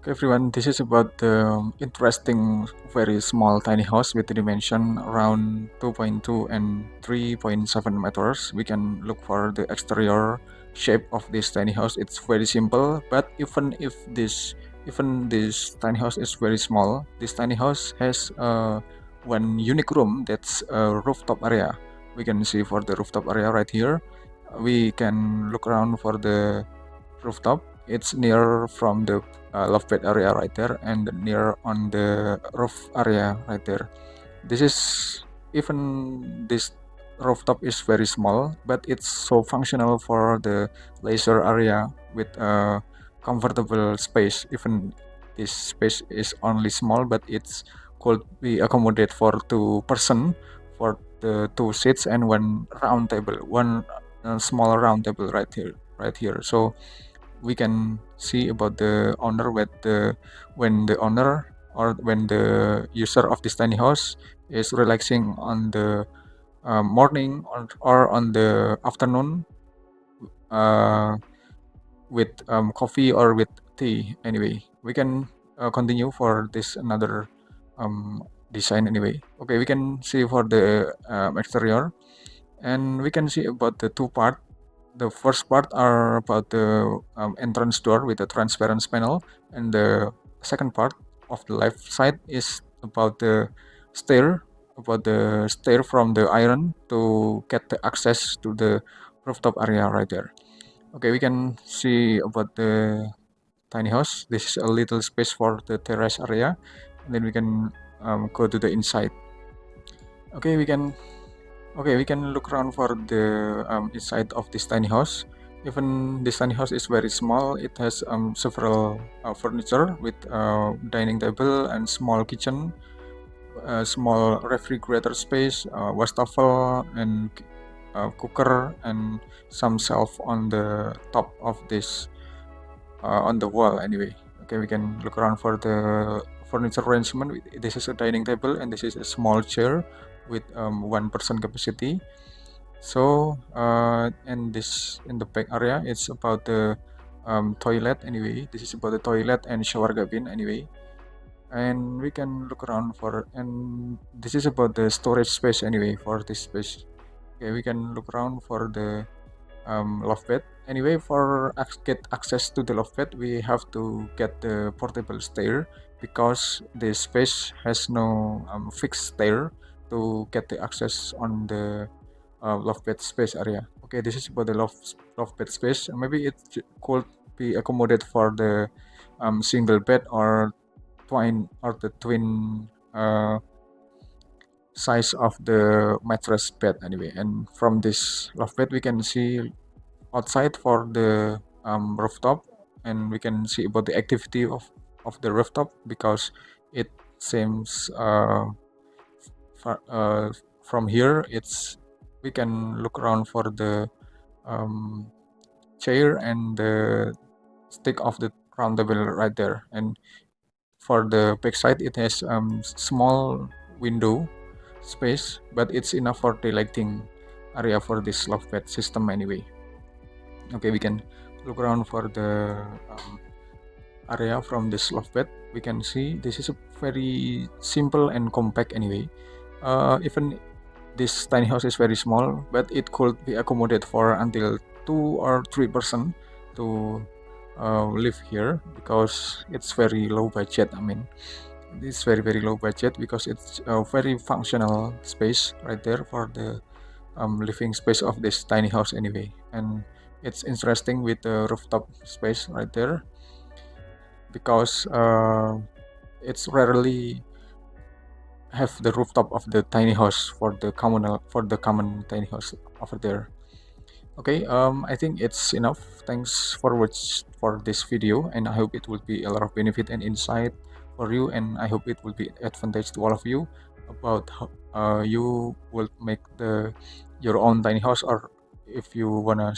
Okay, everyone, this is about the interesting, very small tiny house with the dimension around 2.2 and 3.7 meters. We can look for the exterior shape of this tiny house. It's very simple, but even this tiny house is very small, this tiny house has one unique room that's a rooftop area. We can see for the rooftop area right here. We can look around for the rooftop. It's near from the love bed area right there, and near on the roof area right there. This is even this rooftop is very small, but it's so functional for the leisure area with a comfortable space. Even this space is only small, but it's could be accommodate for 2 person, for the 2 seats and one round table, one small round table right here. So we can see about the owner with the when the owner or when the user of this tiny house is relaxing on the morning or on the afternoon uh, with coffee or with tea. Anyway, we can continue for this another design. Anyway, okay, we can see for the exterior, and we can see about the two part. The first part are about the entrance door with the transparent panel, and the second part of the left side is about stair, about the stair from the iron to get the access to the rooftop area right there. Okay, we can see about the tiny house. This is a little space for the terrace area, and then we can go to the inside. Okay, we can look around for the inside of this tiny house. Even this tiny house is very small. It has several furniture with dining table and small kitchen, small refrigerator space, wastafel and cooker, and some shelf on the top of this on the wall. Anyway, okay, we can look around for the furniture arrangement. This is a dining table and this is a small chair with 1 person capacity. So and this in the back area, it's about the toilet. Anyway, this is about the toilet and shower cabin. Anyway, and we can look around for, and this is about the storage space. Anyway, for this space, okay, we can look around for the loft bed. Anyway, for get access to the loft bed, we have to get the portable stair, because the space has no fixed stair to get the access on the loft bed space area. Okay, this is about the loft bed space. Maybe it could be accommodated for the single bed or twin size of the mattress bed. Anyway, and from this loft bed we can see outside for the rooftop, and we can see about the activity of the rooftop, because it seems from here we can look around for the um, chair and the stick of the round table right there. And for the back side, it has small window space, but it's enough for the lighting area for this loft bed system. Anyway, okay, we can look around for the area from this loft bed. We can see this is a very simple and compact. Anyway, even this tiny house is very small, but it could be accommodated for until 2 or 3 person to live here, because it's very low budget. I mean, it's very low budget because it's a very functional space right there for the living space of this tiny house. Anyway, and it's interesting with the rooftop space right there, because it's rarely have the rooftop of the tiny house for the common tiny house over there. Okay, I think it's enough. Thanks for for this video, and I hope it will be a lot of benefit and insight for you, and I hope it will be advantage to all of you about how you will make your own tiny house, or if you wanna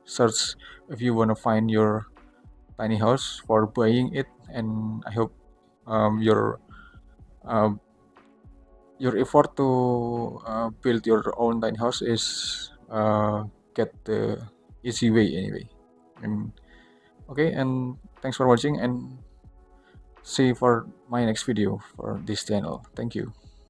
search, if you wanna find your tiny house for buying it. And I hope um, your uh, your effort to build your own tiny house is get the easy way. Anyway, and okay, and thanks for watching, and see for my next video for this channel. Thank you.